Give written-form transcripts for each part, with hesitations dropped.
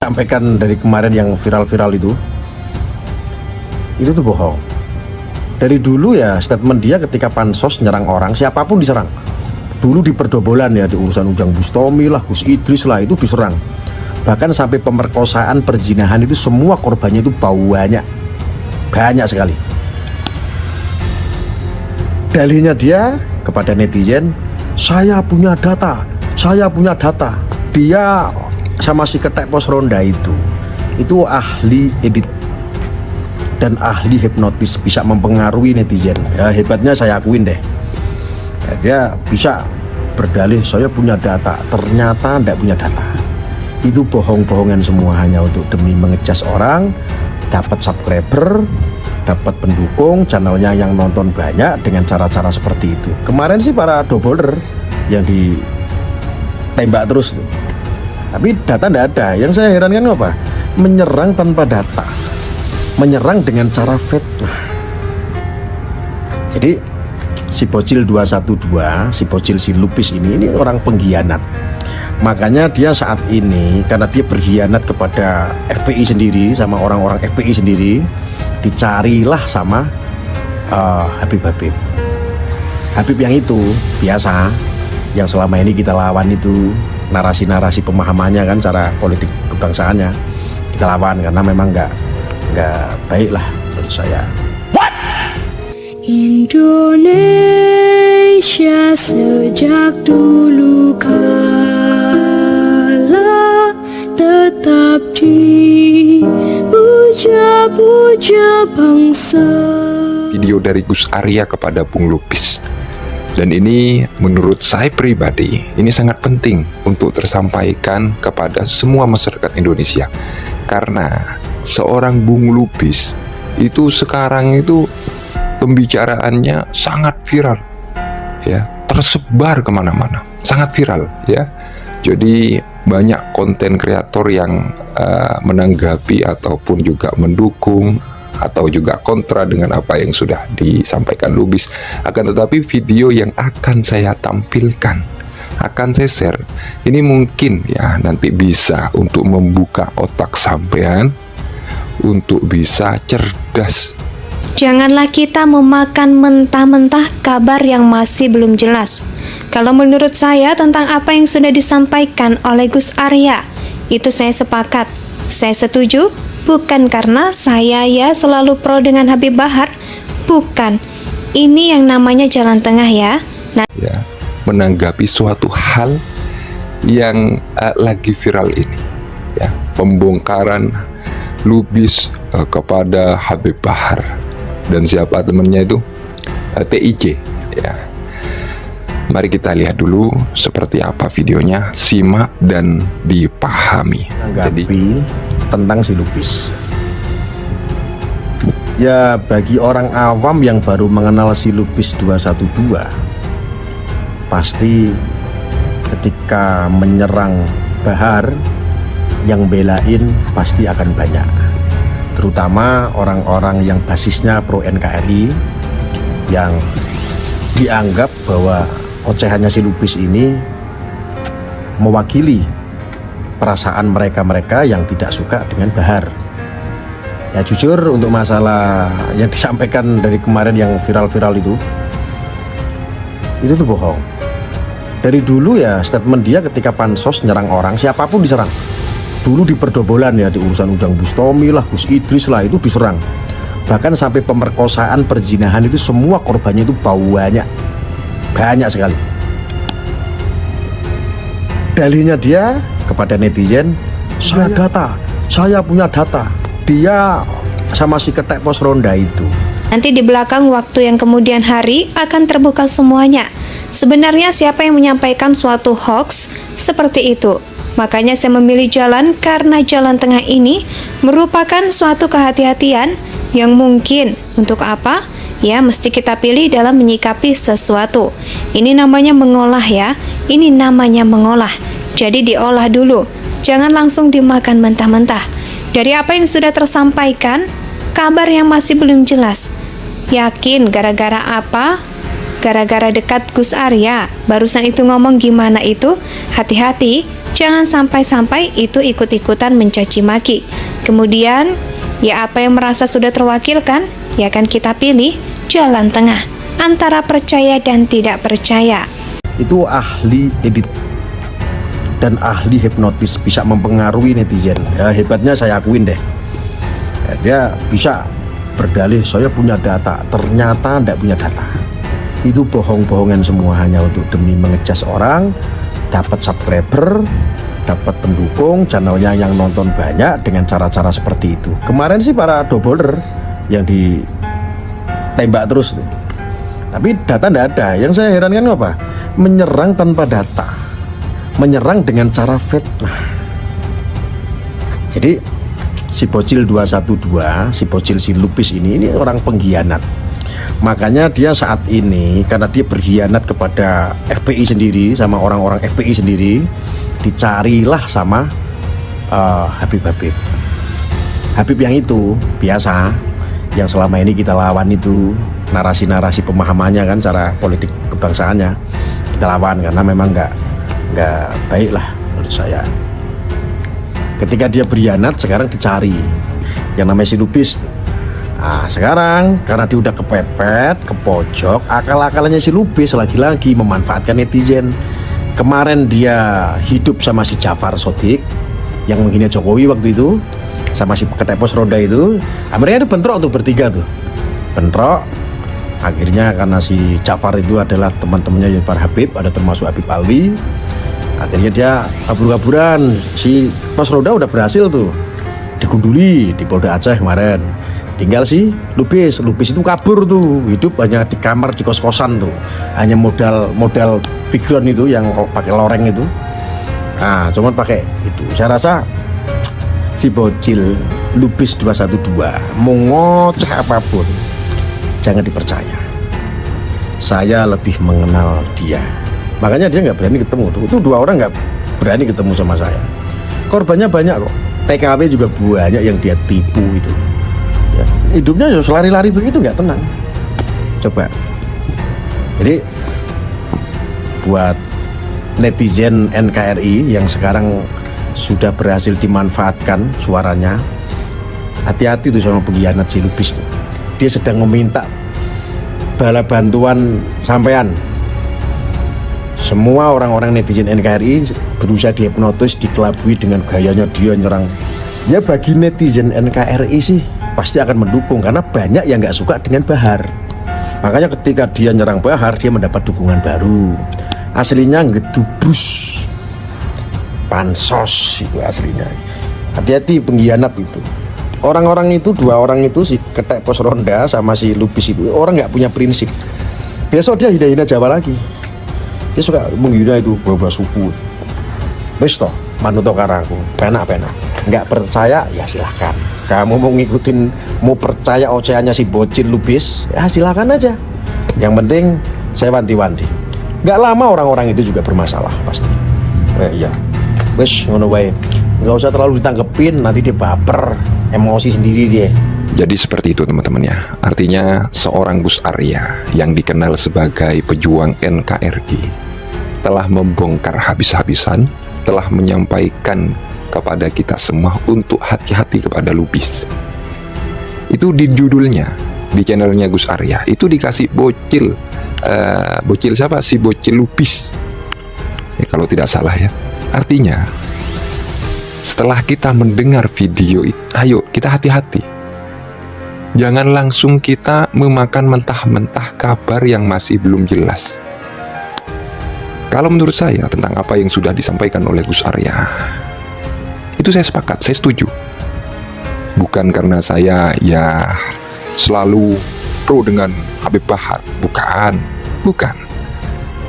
Sampaikan dari kemarin yang viral-viral itu tuh bohong. Dari dulu ya statement dia ketika pansos nyerang orang, siapapun diserang. Dulu di perdobolan ya, di urusan Ujang Bustomi lah, Gus Idris lah, itu diserang. Bahkan sampai pemerkosaan, perzinahan itu semua korbannya itu banyak sekali. Dalihnya dia kepada netizen, saya punya data. Dia sama si ketek pos ronda itu ahli edit dan ahli hipnotis, bisa mempengaruhi netizen ya. Hebatnya saya akuin deh ya, dia bisa berdalih saya punya data, ternyata tidak punya data. Itu bohong-bohongan semua, hanya untuk demi mengecas orang, dapat subscriber, dapat pendukung, channelnya yang nonton banyak dengan cara-cara seperti itu. Kemarin sih para doubler yang ditembak terus tuh, tapi data tidak ada. Yang saya herankan apa? Menyerang tanpa data, menyerang dengan cara fitnah. Jadi si Bocil 212, si Bocil si Lupis ini orang pengkhianat. Makanya dia saat ini, karena dia berkhianat kepada FPI sendiri, sama orang-orang FPI sendiri, dicarilah sama Habib yang itu biasa, yang selama ini kita lawan itu, narasi-narasi pemahamannya kan, cara politik kebangsaannya kita lawan, karena memang nggak baik lah menurut saya. Indonesia sejak dulu kala tetap dipuja-puja bangsa. Video dari Gus Arya kepada Bung Lupis. Dan ini menurut saya pribadi, ini sangat penting untuk tersampaikan kepada semua masyarakat Indonesia. Karena seorang Bung Lupis itu sekarang itu pembicaraannya sangat viral, ya, tersebar kemana-mana, sangat viral, ya. Jadi banyak konten kreator yang menanggapi ataupun juga mendukung atau juga kontra dengan apa yang sudah disampaikan Lubis. Akan tetapi video yang akan saya tampilkan, akan saya share, ini mungkin ya nanti bisa untuk membuka otak sampean untuk bisa cerdas. Janganlah kita memakan mentah-mentah kabar yang masih belum jelas. Kalau menurut saya tentang apa yang sudah disampaikan oleh Gus Arya, itu saya sepakat, saya setuju. Bukan karena saya ya selalu pro dengan Habib Bahar, bukan. Ini yang namanya jalan tengah ya. Ya, menanggapi suatu hal yang lagi viral ini, ya, pembongkaran Lubis kepada Habib Bahar dan siapa temannya itu, TIJ, ya. Mari kita lihat dulu seperti apa videonya, simak dan dipahami. Menanggapi tentang si Lupis. Ya, bagi orang awam yang baru mengenal si Lupis 212, pasti ketika menyerang Bahar, yang belain pasti akan banyak. Terutama orang-orang yang basisnya pro NKRI, yang dianggap bahwa ocehannya si Lupis ini mewakili perasaan mereka-mereka yang tidak suka dengan Bahar. Ya jujur, untuk masalah yang disampaikan dari kemarin yang viral-viral itu tuh bohong. Dari dulu ya statement dia ketika pansos nyerang orang, siapapun diserang. Dulu di perdobolan ya, di urusan Ujang Bustomi lah, Gus Idris lah, itu diserang. Bahkan sampai pemerkosaan, perzinahan itu semua korbannya itu banyak sekali. Dalihnya dia kepada netizen, saya punya data. Dia sama si ketek pos ronda itu. Nanti di belakang waktu yang kemudian hari akan terbuka semuanya. Sebenarnya siapa yang menyampaikan suatu hoax seperti itu? Makanya saya memilih jalan karena jalan tengah ini merupakan suatu kehati-hatian yang mungkin untuk apa? Ya, mesti kita pilih dalam menyikapi sesuatu. Ini namanya mengolah ya. Ini namanya mengolah. Jadi diolah dulu. Jangan langsung dimakan mentah-mentah. Dari apa yang sudah tersampaikan, kabar yang masih belum jelas. Yakin gara-gara apa? Gara-gara dekat Gus Arya. Barusan itu ngomong gimana itu? Hati-hati, Jangan sampai-sampai itu ikut-ikutan mencaci maki. Kemudian, ya apa yang merasa sudah terwakilkan, ya akan kita pilih jalan tengah antara percaya dan tidak percaya. Itu ahli edit dan ahli hipnotis, bisa mempengaruhi netizen. Ya, hebatnya saya akuin deh. Ya, dia bisa berdalih saya punya data, ternyata tidak punya data. Itu bohong-bohongan semua, hanya untuk demi mengejas orang, dapat subscriber, dapat pendukung, channelnya yang nonton banyak dengan cara-cara seperti itu. Kemarin sih para doubler yang ditembak terus tuh. Tapi data tidak ada. Yang saya herankan apa? Menyerang tanpa data, menyerang dengan cara fitnah. Jadi si bocil 212, si bocil si Lupis ini orang pengkhianat. Makanya dia saat ini, karena dia berkhianat kepada FPI sendiri, sama orang-orang FPI sendiri, dicarilah sama Habib yang itu biasa, yang selama ini kita lawan itu, narasi-narasi pemahamannya kan, cara politik kebangsaannya kita lawan, karena memang nggak baik lah menurut saya. Ketika dia berkhianat, sekarang dicari yang namanya si Lupis. Nah, sekarang karena dia udah kepepet, ke pojok, akal-akalannya si Lupis lagi-lagi memanfaatkan netizen. Kemarin dia hidup sama si Jafar Sodik yang menghina Jokowi waktu itu, sama si ketek pos ronda itu. Akhirnya itu bentrok tuh bertiga tuh, bentrok. Akhirnya karena si Jafar itu adalah teman-temannya para Habib, ada termasuk Habib Alwi. Akhirnya dia kabur-kaburan. Si pos ronda udah berhasil tuh digunduli di Polda Aceh kemarin. Tinggal si Lupis itu kabur tuh, hidup hanya di kamar di kos-kosan tuh, hanya modal background itu yang pakai loreng itu. Nah, cuman pakai itu. Saya rasa si bocil Lupis 212 mau ngoceh apapun jangan dipercaya. Saya lebih mengenal dia, makanya dia nggak berani ketemu tuh. Itu dua orang nggak berani ketemu sama saya. Korbannya banyak kok, TKW juga banyak yang dia tipu itu. Ya, hidupnya ya lari-lari begitu, nggak tenang. Coba. Jadi buat netizen NKRI yang sekarang sudah berhasil dimanfaatkan suaranya, hati-hati tuh sama pengkhianat si Lupis tuh. Dia sedang meminta bala bantuan sampean. Semua orang-orang netizen NKRI berusaha dihipnotis, dikelabui dengan gayanya dia nyerang. Ya bagi netizen NKRI sih pasti akan mendukung, karena banyak yang nggak suka dengan Bahar. Makanya ketika dia nyerang Bahar, dia mendapat dukungan baru. Aslinya ngedubus pansos itu aslinya. Hati-hati pengkhianat itu. Orang-orang itu, dua orang itu, si ketek pos ronda sama si Lupis itu, orang nggak punya prinsip. Besok dia hina-hina Jawa lagi. Dia suka menghina itu beberapa suku. Wis toh, manuto karaku, penak-penak. Nggak percaya ya silahkan. Kamu mau ngikutin, mau percaya ocehannya si bocil Lupis, ya silakan aja. Yang penting saya wanti-wanti, nggak lama orang-orang itu juga bermasalah pasti. Iya, wes ngono wae. Nggak usah terlalu ditanggepin, nanti dia baper, emosi sendiri dia. Jadi seperti itu teman-teman ya. Artinya seorang Gus Arya yang dikenal sebagai pejuang NKRI telah membongkar habis-habisan, telah menyampaikan kepada kita semua untuk hati-hati kepada Lupis. Itu di judulnya, di channelnya Gus Arya itu dikasih bocil. Bocil siapa? Si bocil Lupis ya, kalau tidak salah ya. Artinya setelah kita mendengar video itu, ayo kita hati-hati. Jangan langsung kita memakan mentah-mentah kabar yang masih belum jelas. Kalau menurut saya tentang apa yang sudah disampaikan oleh Gus Arya, itu saya sepakat, saya setuju. Bukan karena saya ya selalu pro dengan Habib Bahar, bukan.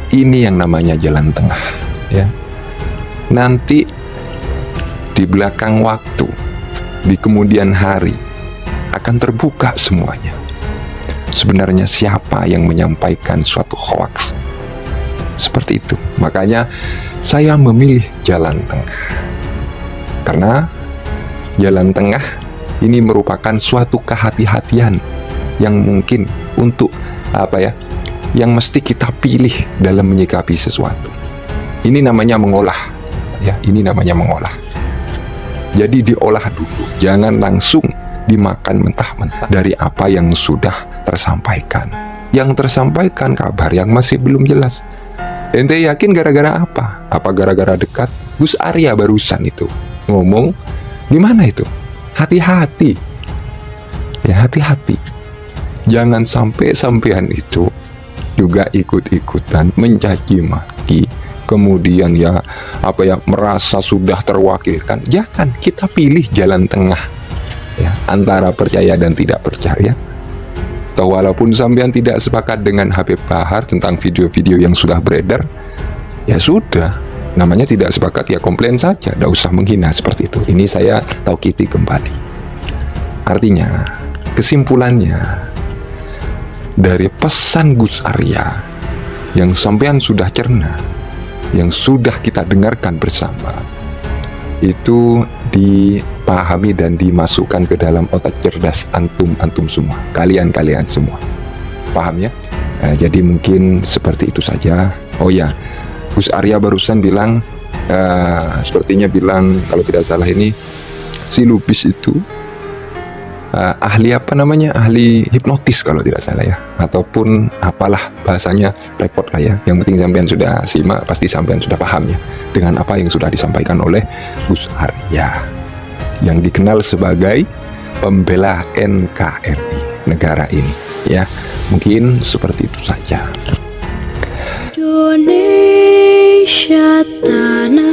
Ini yang namanya jalan tengah ya. Nanti di belakang waktu, di kemudian hari akan terbuka semuanya. Sebenarnya siapa yang menyampaikan suatu hoax seperti itu. Makanya saya memilih jalan tengah, karena jalan tengah ini merupakan suatu kehati-hatian yang mungkin untuk yang mesti kita pilih dalam menyikapi sesuatu. Ini namanya mengolah ya. Ini namanya mengolah. Jadi diolah dulu, jangan langsung dimakan mentah-mentah dari apa yang sudah tersampaikan. Yang tersampaikan kabar yang masih belum jelas. Ente yakin gara-gara apa? Apa gara-gara dekat? Gus Arya barusan itu ngomong, gimana itu? Hati-hati. Ya, hati-hati. Jangan sampai sampean itu juga ikut-ikutan mencaci maki, kemudian ya merasa sudah terwakilkan. Jangan, kita pilih jalan tengah ya, antara percaya dan tidak percaya. Atau walaupun sampean tidak sepakat dengan Habib Bahar tentang video-video yang sudah beredar, ya sudah, namanya tidak sepakat ya komplain saja, tidak usah menghina seperti itu. Ini saya taukiti kembali. Artinya, kesimpulannya dari pesan Gus Arya yang sampean sudah cerna, yang sudah kita dengarkan bersama, itu dipahami dan dimasukkan ke dalam otak cerdas antum semua, kalian semua. Paham ya? Jadi mungkin seperti itu saja. Oh ya, Gus Arya barusan bilang, sepertinya bilang kalau tidak salah ini si Lupis itu ahli ahli hipnotis kalau tidak salah ya, ataupun apalah bahasanya, repot lah ya. Yang penting sampean sudah simak, pasti sampean sudah paham ya dengan apa yang sudah disampaikan oleh Gus Arya yang dikenal sebagai pembela NKRI, negara ini ya. Mungkin seperti itu saja. Indonesia tanah